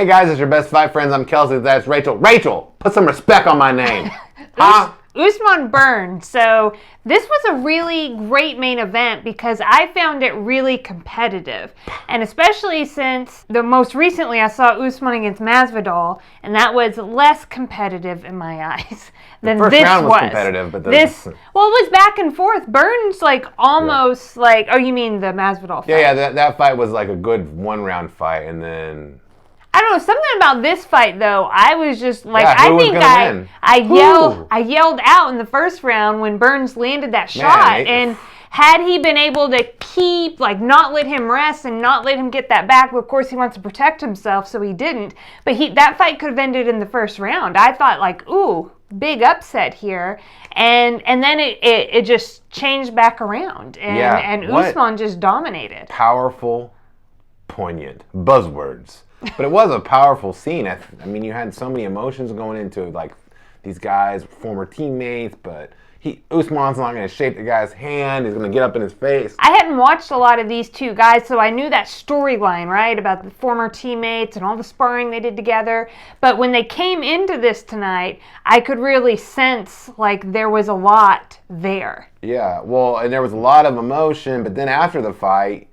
Hey guys, it's your best five friends. I'm Kelsey. That's Rachel. Rachel, put some respect on my name. Huh? Usman Burns. So this was a really great main event because I found it really competitive. And especially since the most recently I saw Usman against Masvidal, and that was less competitive in my eyes than The first this round was competitive, but it was back and forth. Burns almost oh, you mean the Masvidal fight? Yeah, that fight was like a good 1 round fight, and then I don't know, something about this fight though. I was just like, win? I yelled out in the first round when Burns landed that shot, and had he been able to keep, not let him rest and not let him get that back, well, of course he wants to protect himself, so he didn't. But that fight could have ended in the first round. I thought ooh, big upset here, and then it just changed back around, and Usman just dominated. Powerful, poignant buzzwords. But it was a powerful scene. I mean, you had so many emotions going into it, these guys, former teammates, but Usman's not going to shake the guy's hand. He's going to get up in his face. I hadn't watched a lot of these two guys, so I knew that storyline, right, about the former teammates and all the sparring they did together. But when they came into this tonight, I could really sense there was a lot there. Yeah, well, and there was a lot of emotion, but then after the fight,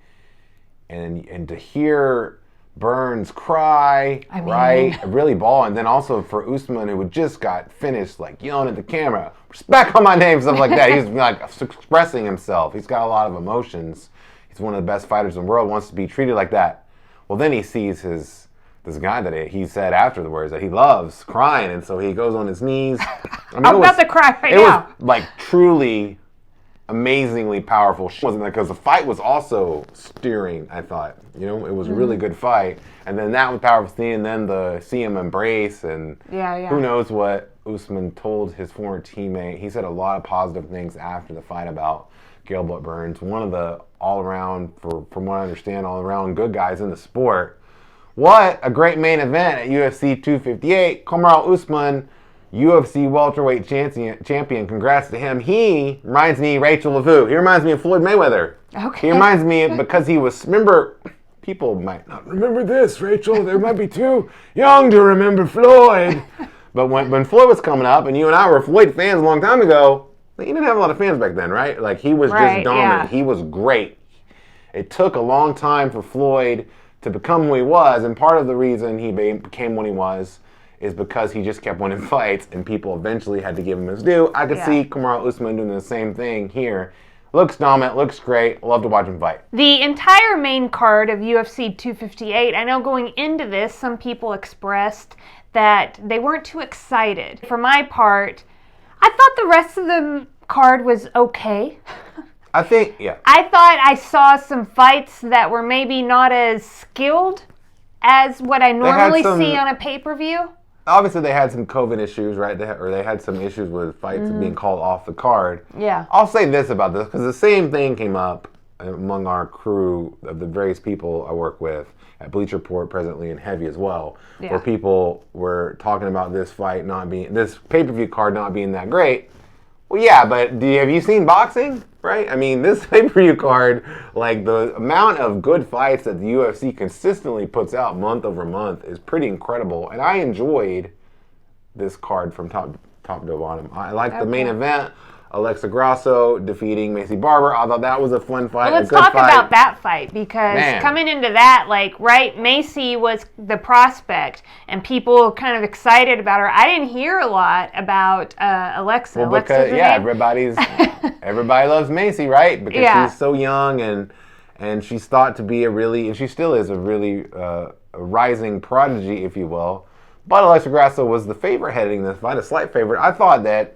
and to hear Burns cry, right? Really bawl, and then also for Usman, who had just got finished, yelling at the camera, respect on my name, stuff like that. He's expressing himself. He's got a lot of emotions. He's one of the best fighters in the world. Wants to be treated like that. Well, then he sees this guy that he said afterwards that he loves crying, and so he goes on his knees. I'm about to cry right now. It was truly amazingly powerful. Wasn't because the fight was also steering, I thought. It was a really good fight. And then that was powerful scene, and then see him embrace, and who knows what Usman told his former teammate. He said a lot of positive things after the fight about Gilbert Burns, one of the all-around, from what I understand, all-around good guys in the sport. What a great main event at UFC 258. Kamaru Usman, UFC welterweight champion. Congrats to him. He reminds me, Rachel LaVue. He reminds me of Floyd Mayweather. Okay. He reminds me because he was. Remember, people might not remember this, Rachel. They might be too young to remember Floyd. But when Floyd was coming up, and you and I were Floyd fans a long time ago, he didn't have a lot of fans back then, right? He was just dominant. Yeah. He was great. It took a long time for Floyd to become who he was, and part of the reason he became what he was is because he just kept winning fights, and people eventually had to give him his due. I could see Kamaru Usman doing the same thing here. Looks dominant, looks great. Love to watch him fight. The entire main card of UFC 258, I know going into this, some people expressed that they weren't too excited. For my part, I thought the rest of the card was okay. I think, yeah. I thought I saw some fights that were maybe not as skilled as what I normally see on a pay-per-view. Obviously, they had some COVID issues, right? They had some issues with fights being called off the card. Yeah. I'll say this about this, because the same thing came up among our crew of the various people I work with at Bleacher Report presently and Heavy as well, where people were talking about this pay-per-view card not being that great. Well, yeah, but have you seen boxing? Right? I mean, this pay-per-view card, the amount of good fights that the UFC consistently puts out month over month is pretty incredible. And I enjoyed this card from top to bottom. I liked the main event, Alexa Grasso defeating Macy Barber. I thought that was a fun fight. Well, let's talk about that fight, because coming into that, Macy was the prospect, and people were kind of excited about her. I didn't hear a lot about Alexa. Well, because everybody loves Macy, right? Because she's so young, and she's thought to be and she still is a really a rising prodigy, if you will. But Alexa Grasso was the favorite heading this fight, a slight favorite. I thought that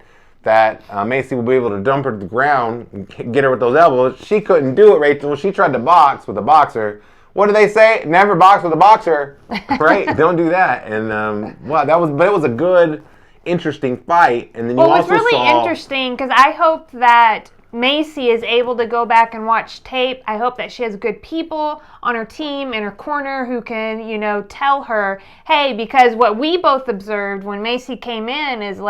Macy would be able to dump her to the ground and get her with those elbows. She couldn't do it, Rachel. She tried to box with a boxer. What do they say? Never box with a boxer, right? Don't do that. And but it was a good, interesting fight. And then it was really interesting because I hope that Macy is able to go back and watch tape. I hope that she has good people on her team, in her corner, who can, tell her, hey, because what we both observed when Macy came in is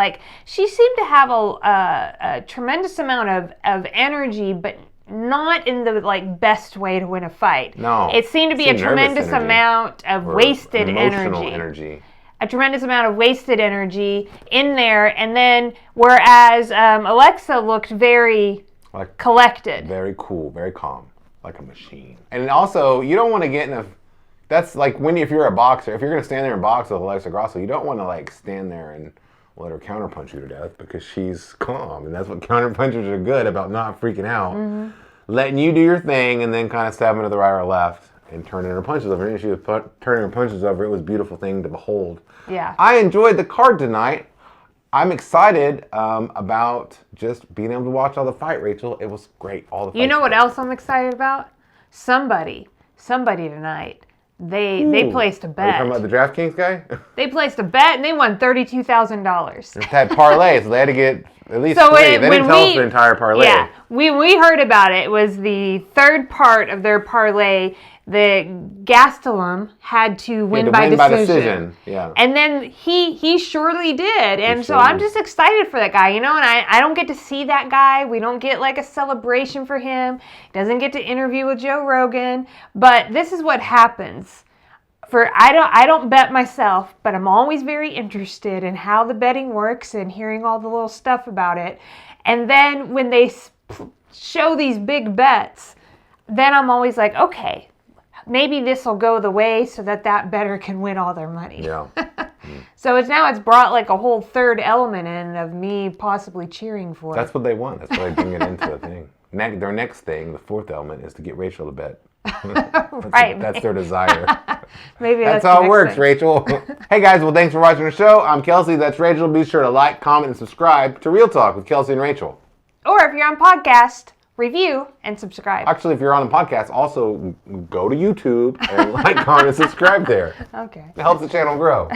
she seemed to have a tremendous amount of energy, but not in the like best way to win a fight. No. It seemed to be a tremendous amount of wasted energy. A tremendous amount of wasted energy in there, and then whereas Alexa looked very collected. Very cool, very calm, like a machine. And also, you don't want to get in a... That's like if you're a boxer, if you're going to stand there and box with Alexa Grasso, you don't want to like stand there and let her counterpunch you to death because she's calm. And that's what counterpunchers are good about, not freaking out. Letting you do your thing and then kind of stabbing to the right or left and turning her punches over. And she was turning her punches over. It was a beautiful thing to behold. Yeah. I enjoyed the card tonight. I'm excited about just being able to watch all the fight, Rachel. It was great. All the fights. You know what else I'm excited about? Somebody tonight. They placed a bet. Are you talking about the DraftKings guy? They placed a bet and they won $32,000. They had parlay, so they had to get at least so three. They didn't tell us the entire parlay. Yeah, we heard about it. It was the third part of their parlay. The Gastelum had to win by decision. Yeah. And then he surely did. And so I'm just excited for that guy, and I don't get to see that guy. We don't get like a celebration for him. Doesn't get to interview with Joe Rogan. But this is what happens. I don't bet myself, but I'm always very interested in how the betting works and hearing all the little stuff about it. And then when they show these big bets, then I'm always like, okay, maybe this will go the way so that bettor can win all their money. Yeah. So it's brought like a whole third element in of me possibly cheering for it. That's what they want. That's why they bring it into the thing. Their next thing, the fourth element, is to get Rachel to bet. Right. That's their desire. Maybe that's how it works, Rachel. Hey guys, well thanks for watching the show. I'm Kelsey, that's Rachel. Be sure to like, comment, and subscribe to Real Talk with Kelsey and Rachel. Or if you're on podcast, review and subscribe. Actually, if you're on the podcast, also go to YouTube and like, comment, and subscribe there. Okay. It helps the channel grow.